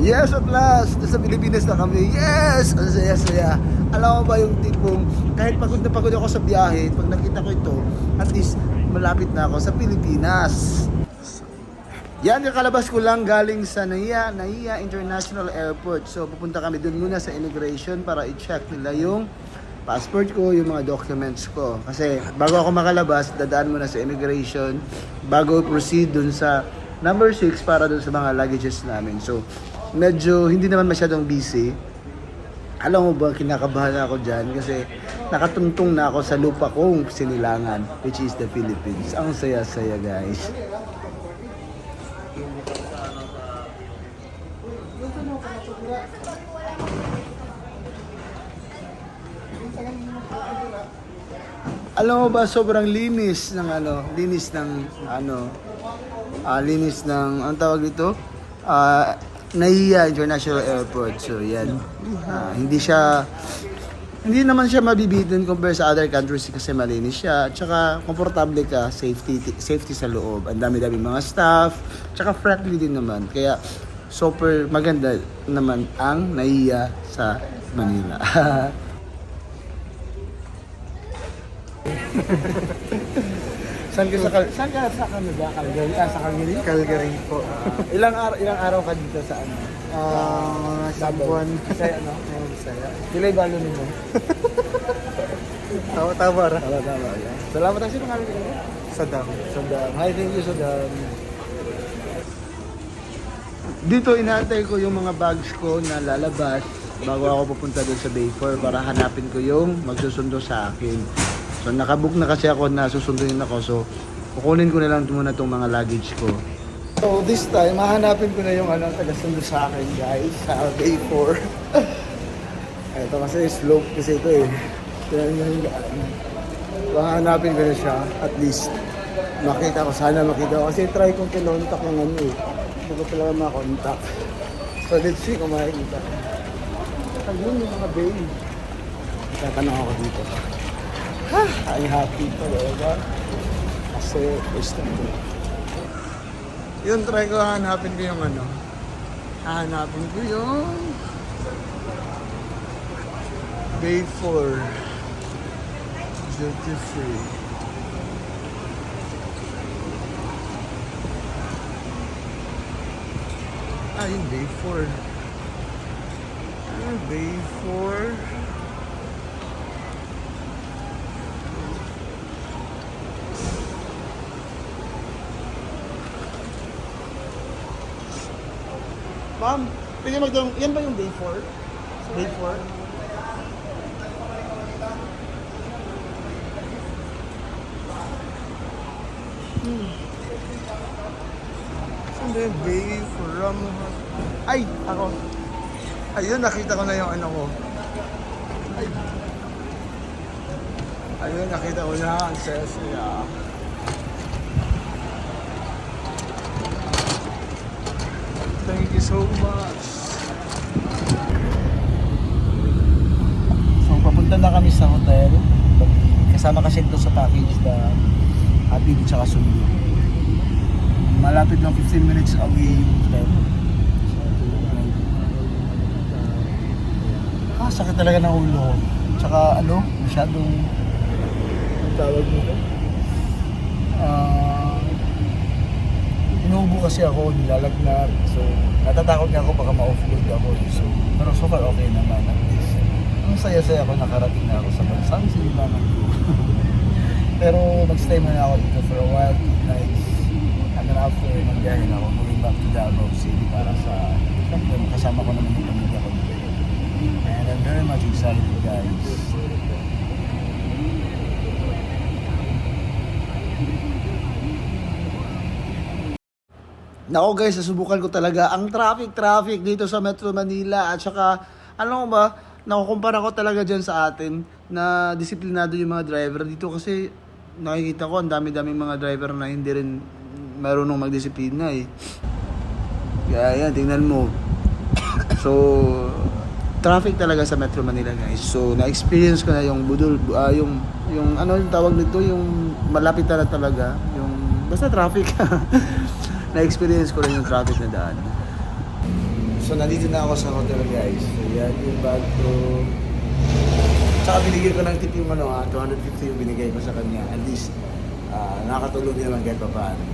Yes, at last! Nasa Pilipinas na kami. Yes! Ang saya-saya. Alam mo ba yung tipong kahit pagod na pagod ako sa biyahe, pag nakita ko ito, at least malapit na ako sa Pilipinas. Yan, yung kalabas ko lang galing sa Naiya International Airport. So, pupunta kami dun muna sa immigration para i-check nila yung passport ko, yung mga documents ko. Kasi bago ako makalabas, dadaan muna sa immigration bago proceed dun sa number 6 para dun sa mga luggages namin. So, medyo hindi naman masyadong busy. Alam mo ba, kinakabahan ako dyan kasi nakatuntong na ako sa lupa kong sinilangan, which is the Philippines. Ang saya-saya, guys. Alam mo ba, sobrang linis ng ang tawag dito, Naiya International Airport. So yan, hindi naman siya mabibitin compare sa other countries kasi malinis siya, at saka komportable ka, safety sa loob, ang dami-dami mga staff, tsaka friendly din naman, kaya super maganda naman ang Naiya sa Manila. Saan ka sa Canada? Calgary? Sa Calgary? Calgary po. Ilang araw ka dito sa ano? Isang buwan. Saya, no? Saya. Pilay balo mo. Tawa-tawa ra. Tama. Yan. Salamat ang sino kami dito. Sadam. Sadam. Hi, thank you, Sadam. Dito inaantay ko yung mga bags ko na lalabas bago ako pupunta doon sa Bayford para hanapin ko yung magsusundo sa akin. So nakabook na kasi ako na susunduin ako, so kukunin ko na lang muna itong mga luggage ko. So this time, hahanapin ko na yung taga-sundo sa akin, guys, sa Bayford. Ito kasi slope kasi ito eh. Kaya yung hahanapin ko na siya, at least makita ko, sana makita ko. Kasi try kong kinontak ng hindi ko talaga makontak. So let's see kung makikita. Ayun yung mga bay. Tatanong ako dito. I'm happy talaga. Kasi first time ko. Yun, try ko hahanapin ko yung hahanapin ko yung Bayford duty free. Yung Bayford. Bayford. Ma'am, pwede magtanong, yan ba yung Bayford? Bayford? Saan ba yung Bayford? Ay, ako. Ayun, nakita ko na yung ko. Ayun, nakita ko na. Ang saya-saya. Thank you so much. So, papunta na kami sa hotel. Kasama kasi ito sa package na hatid at sundo. Malapit lang 15 minutes away yung hotel. Sakit talaga ng ulo. Tsaka masyadong ang tawag nito. Inuubo kasi ako, nilalagnat. So, natatakot nga ako baka ma-offload ako. So, pero so far okay naman. At least, ang saya-saya ako, nakarating na ako sa bansang sinilangan ko. Pero nag-stay muna ako dito for a while, 2 nights. And then after, mag-biyahe na ako, moving back to Davao City para sa, kasama ko naman yung pamilya ko dito. And I'm very much excited, guys. Nako guys, nasubukan ko talaga ang traffic dito sa Metro Manila. At saka, alam mo ba, nakukumpara ko talaga dyan sa atin na disiplinado yung mga driver dito. Kasi nakikita ko, ang dami-daming mga driver na hindi rin marunong magdisiplina eh. Kaya yan, tingnan mo. So, traffic talaga sa Metro Manila, guys. So, na-experience ko na yung budol, yung tawag nito, yung malapit na talaga, yung basta traffic. Na-experience ko rin yung traffic na daan. So, So, nandito na ako sa hotel, guys. So, yan yung bag ko. Tsaka binigyan ko ng tip yung 250 yung binigay ko sa kanya. At least, nakakatulong din naman kahit pa paano.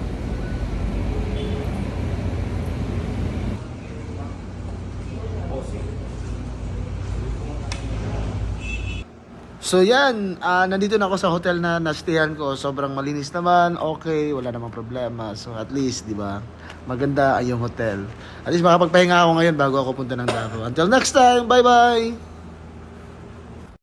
So yan, nandito na ako sa hotel na nastayan ko. Sobrang malinis naman, okay, wala namang problema. So at least, di ba, maganda ay yung hotel. At least makapagpahinga ako ngayon bago ako punta ng Davao. Until next time, bye-bye!